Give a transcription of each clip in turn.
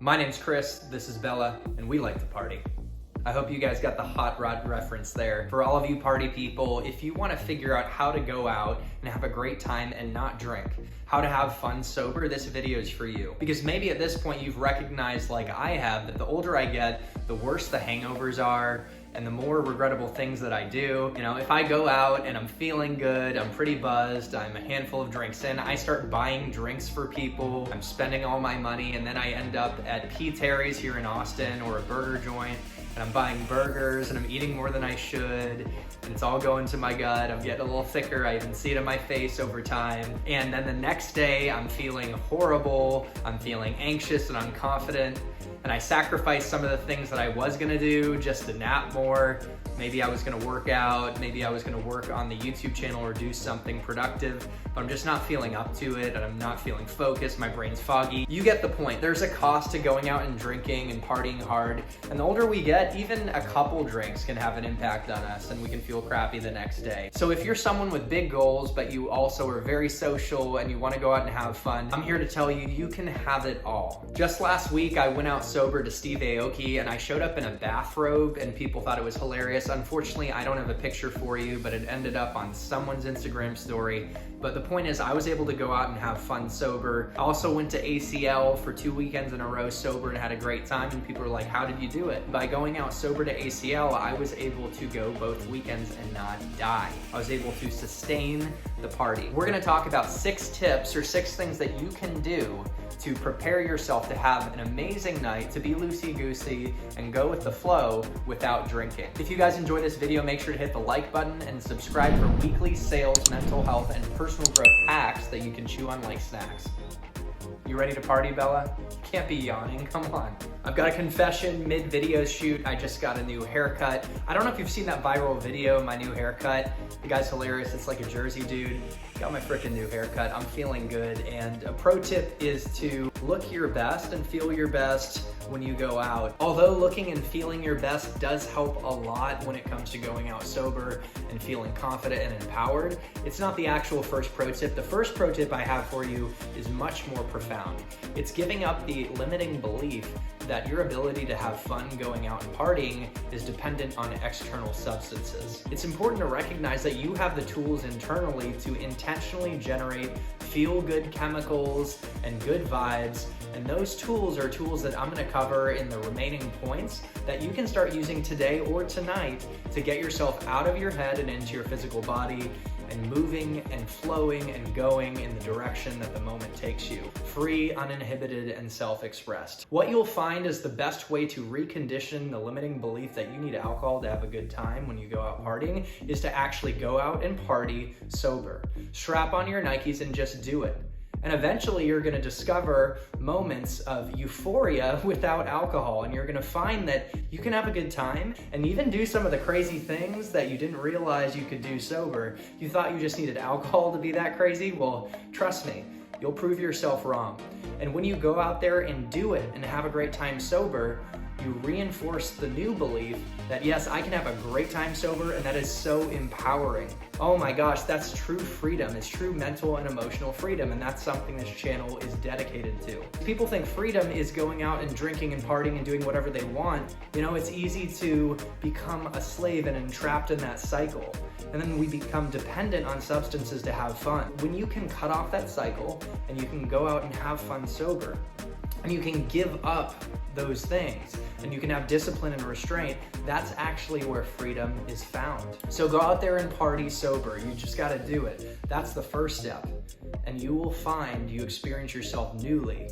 My name's Chris, this is Bella, and we like to party. I hope you guys got the hot rod reference there. For all of you party people, if you want to figure out how to go out and have a great time and not drink, how to have fun sober, this video is for you. Because maybe at this point you've recognized, like I have, that the older I get, the worse the hangovers are, and the more regrettable things that I do. You know, if I go out and I'm feeling good, I'm pretty buzzed, I'm a handful of drinks in, I start buying drinks for people, I'm spending all my money, and then I end up at P. Terry's here in Austin or a burger joint, and I'm buying burgers and I'm eating more than I should, and it's all going to my gut. I'm getting a little thicker, I even see it in my face over time. And then the next day I'm feeling horrible, I'm feeling anxious and unconfident, and I sacrificed some of the things that I was gonna do just to nap more. Maybe I was gonna work out, maybe I was gonna work on the YouTube channel or do something productive, but I'm just not feeling up to it, and I'm not feeling focused, my brain's foggy. You get the point. There's a cost to going out and drinking and partying hard, and the older we get, even a couple drinks can have an impact on us, and we can feel crappy the next day. So if you're someone with big goals, but you also are very social and you wanna go out and have fun, I'm here to tell you, you can have it all. Just last week, I went out sober to Steve Aoki, and I showed up in a bathrobe, and people thought it was hilarious. Unfortunately, I don't have a picture for you, but it ended up on someone's Instagram story. But the point is, I was able to go out and have fun sober. I also went to ACL for 2 weekends in a row sober and had a great time, and people were like, how did you do it? By going out sober to ACL, I was able to go both weekends and not die. I was able to sustain the party. We're gonna talk about 6 tips or 6 things that you can do to prepare yourself to have an amazing night, to be loosey-goosey and go with the flow without drinking. If you guys enjoyed this video, make sure to hit the like button and subscribe for weekly sales, mental health, and personal growth hacks that you can chew on like snacks. You ready to party, Bella? You can't be yawning, come on. I've got a confession mid-video shoot. I just got a new haircut. I don't know if you've seen that viral video, my new haircut. The guy's hilarious, it's like a Jersey dude. Got my freaking new haircut, I'm feeling good. And a pro tip is to look your best and feel your best when you go out. Although looking and feeling your best does help a lot when it comes to going out sober and feeling confident and empowered, it's not the actual first pro tip. The first pro tip I have for you is much more profound. It's giving up the limiting belief that your ability to have fun going out and partying is dependent on external substances. It's important to recognize that you have the tools internally to intentionally generate feel-good chemicals and good vibes, and those tools are tools that I'm gonna cover in the remaining points that you can start using today or tonight to get yourself out of your head and into your physical body and moving and flowing and going in the direction that the moment takes you. Free, uninhibited, and self-expressed. What you'll find is the best way to recondition the limiting belief that you need alcohol to have a good time when you go out partying is to actually go out and party sober. Strap on your Nikes and just do it. And eventually you're gonna discover moments of euphoria without alcohol, and you're gonna find that you can have a good time and even do some of the crazy things that you didn't realize you could do sober. You thought you just needed alcohol to be that crazy? Well, trust me, you'll prove yourself wrong. And when you go out there and do it and have a great time sober, you reinforce the new belief that yes, I can have a great time sober, and that is so empowering. Oh my gosh, that's true freedom. It's true mental and emotional freedom, and that's something this channel is dedicated to. People think freedom is going out and drinking and partying and doing whatever they want. You know, it's easy to become a slave and entrapped in that cycle. And then we become dependent on substances to have fun. When you can cut off that cycle and you can go out and have fun sober, and you can give up those things, and you can have discipline and restraint, that's actually where freedom is found. So go out there and party sober. You just gotta do it. That's the first step. And you will find you experience yourself newly.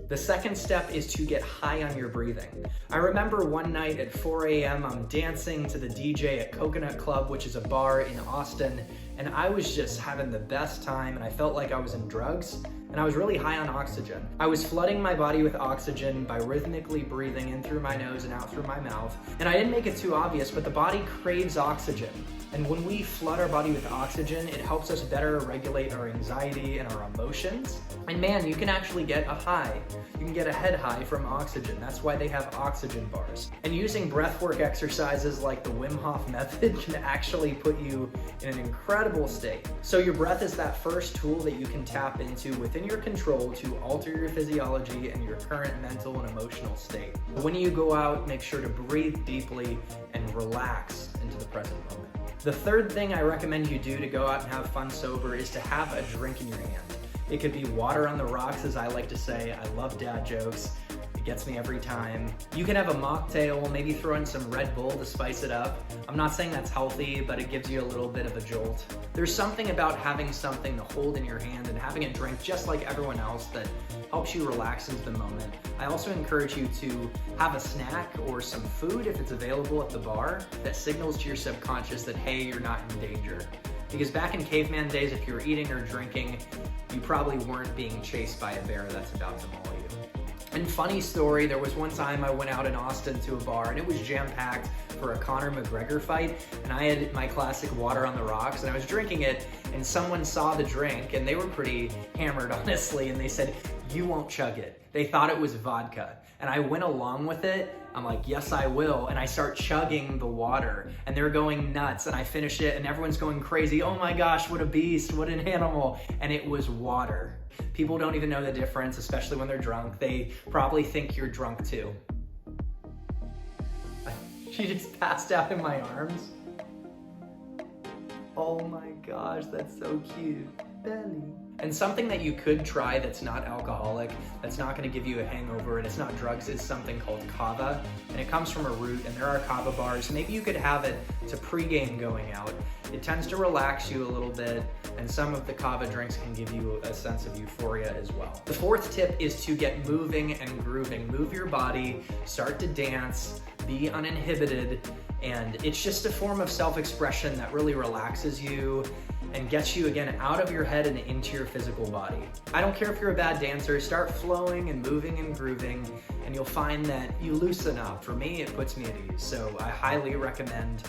The second step is to get high on your breathing. I remember one night at 4 a.m. I'm dancing to the DJ at Coconut Club, which is a bar in Austin, and I was just having the best time, and I felt like I was in drugs, and I was really high on oxygen. I was flooding my body with oxygen by rhythmically breathing in through my nose and out through my mouth. And I didn't make it too obvious, but the body craves oxygen. And when we flood our body with oxygen, it helps us better regulate our anxiety and our emotions. And man, you can actually get a high. You can get a head high from oxygen. That's why they have oxygen bars. And using breathwork exercises like the Wim Hof method can actually put you in an incredible state. So your breath is that first tool that you can tap into within within your control to alter your physiology and your current mental and emotional state. When you go out, make sure to breathe deeply and relax into the present moment. The third thing I recommend you do to go out and have fun sober is to have a drink in your hand. It could be water on the rocks, as I like to say. I love dad jokes. It gets me every time. You can have a mocktail, maybe throw in some Red Bull to spice it up. I'm not saying that's healthy, but it gives you a little bit of a jolt. There's something about having something to hold in your hand and having a drink just like everyone else that helps you relax into the moment. I also encourage you to have a snack or some food if it's available at the bar that signals to your subconscious that, hey, you're not in danger. Because back in caveman days, if you were eating or drinking, you probably weren't being chased by a bear that's about to maul you. And funny story, there was one time I went out in Austin to a bar and it was jam-packed for a Conor McGregor fight, and I had my classic water on the rocks and I was drinking it, and someone saw the drink and they were pretty hammered, honestly, and they said, "You won't chug it." They thought it was vodka, and I went along with it. I'm like, yes, I will. And I start chugging the water and they're going nuts, and I finish it and everyone's going crazy. Oh my gosh, what a beast, what an animal. And it was water. People don't even know the difference, especially when they're drunk. They probably think you're drunk too. She just passed out in my arms. Oh my gosh, that's so cute. Belly. And something that you could try that's not alcoholic, that's not going to give you a hangover, and it's not drugs, is something called kava. And it comes from a root, and there are kava bars. Maybe you could have it to pregame going out. It tends to relax you a little bit, and some of the kava drinks can give you a sense of euphoria as well. The fourth tip is to get moving and grooving. Move your body, start to dance, be uninhibited, and it's just a form of self-expression that really relaxes you and gets you again out of your head and into your physical body. I don't care if you're a bad dancer, start flowing and moving and grooving, and you'll find that you loosen up. For me, it puts me at ease, so I highly recommend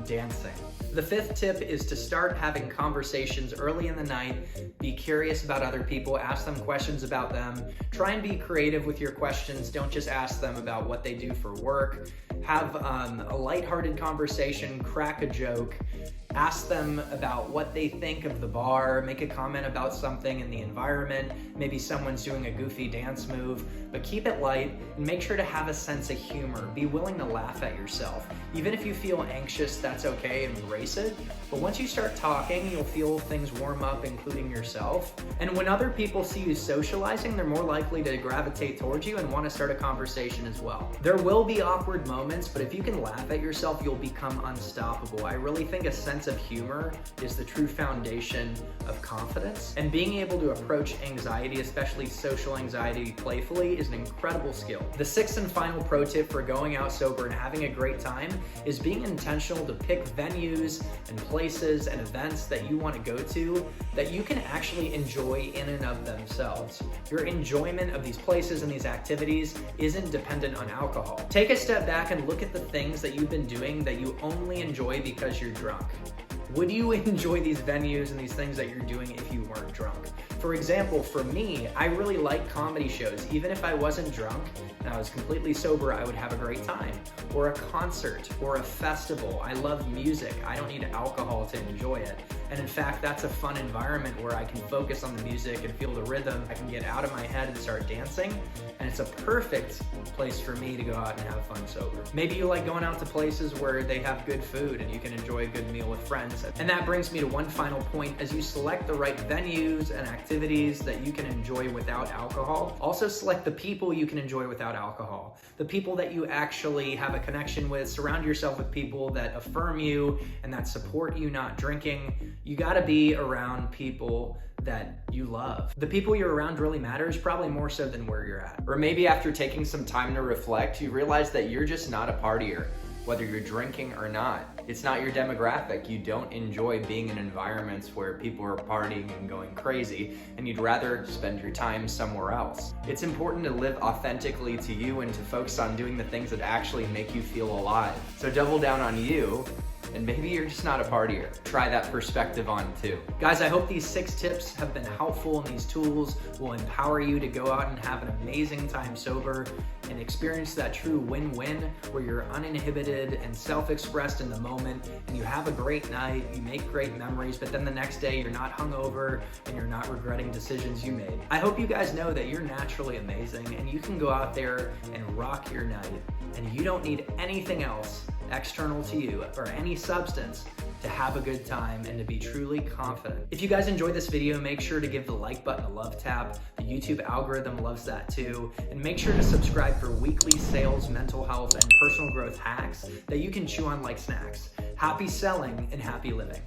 dancing. The fifth tip is to start having conversations early in the night. Be curious about other people, ask them questions about them. Try and be creative with your questions. Don't just ask them about what they do for work. Have a lighthearted conversation, crack a joke. Ask them about what they think of the bar, make a comment about something in the environment, maybe someone's doing a goofy dance move, but keep it light and make sure to have a sense of humor. Be willing to laugh at yourself. Even if you feel anxious, that's okay, embrace it. But once you start talking, you'll feel things warm up, including yourself. And when other people see you socializing, they're more likely to gravitate towards you and want to start a conversation as well. There will be awkward moments, but if you can laugh at yourself, you'll become unstoppable. I really think a sense of humor is the true foundation of confidence, and being able to approach anxiety, especially social anxiety, playfully is an incredible skill. The sixth and final pro tip for going out sober and having a great time is being intentional to pick venues and places and events that you want to go to that you can actually enjoy in and of themselves. Your enjoyment of these places and these activities isn't dependent on alcohol. Take a step back and look at the things that you've been doing that you only enjoy because you're drunk. Would you enjoy these venues and these things that you're doing if you weren't drunk? For example, for me, I really like comedy shows. Even if I wasn't drunk and I was completely sober, I would have a great time. Or a concert, or a festival. I love music. I don't need alcohol to enjoy it. And in fact, that's a fun environment where I can focus on the music and feel the rhythm. I can get out of my head and start dancing. And it's a perfect place for me to go out and have fun sober. Maybe you like going out to places where they have good food and you can enjoy a good meal with friends. And that brings me to one final point. As you select the right venues and activities that you can enjoy without alcohol, also select the people you can enjoy without alcohol. The people that you actually have a connection with. Surround yourself with people that affirm you and that support you not drinking. You gotta be around people that you love. The people you're around really matters, probably more so than where you're at. Or maybe after taking some time to reflect, you realize that you're just not a partier, whether you're drinking or not. It's not your demographic. You don't enjoy being in environments where people are partying and going crazy, and you'd rather spend your time somewhere else. It's important to live authentically to you and to focus on doing the things that actually make you feel alive. So double down on you and maybe you're just not a partier. Try that perspective on too. Guys, I hope these 6 tips have been helpful, and these tools will empower you to go out and have an amazing time sober and experience that true win-win where you're uninhibited and self-expressed in the moment, and you have a great night, you make great memories, but then the next day you're not hungover and you're not regretting decisions you made. I hope you guys know that you're naturally amazing and you can go out there and rock your night, and you don't need anything else external to you or any substance to have a good time and to be truly confident. If you guys enjoyed this video, make sure to give the like button a love tap. The YouTube algorithm loves that too. And make sure to subscribe for weekly sales, mental health, and personal growth hacks that you can chew on like snacks. Happy selling and happy living.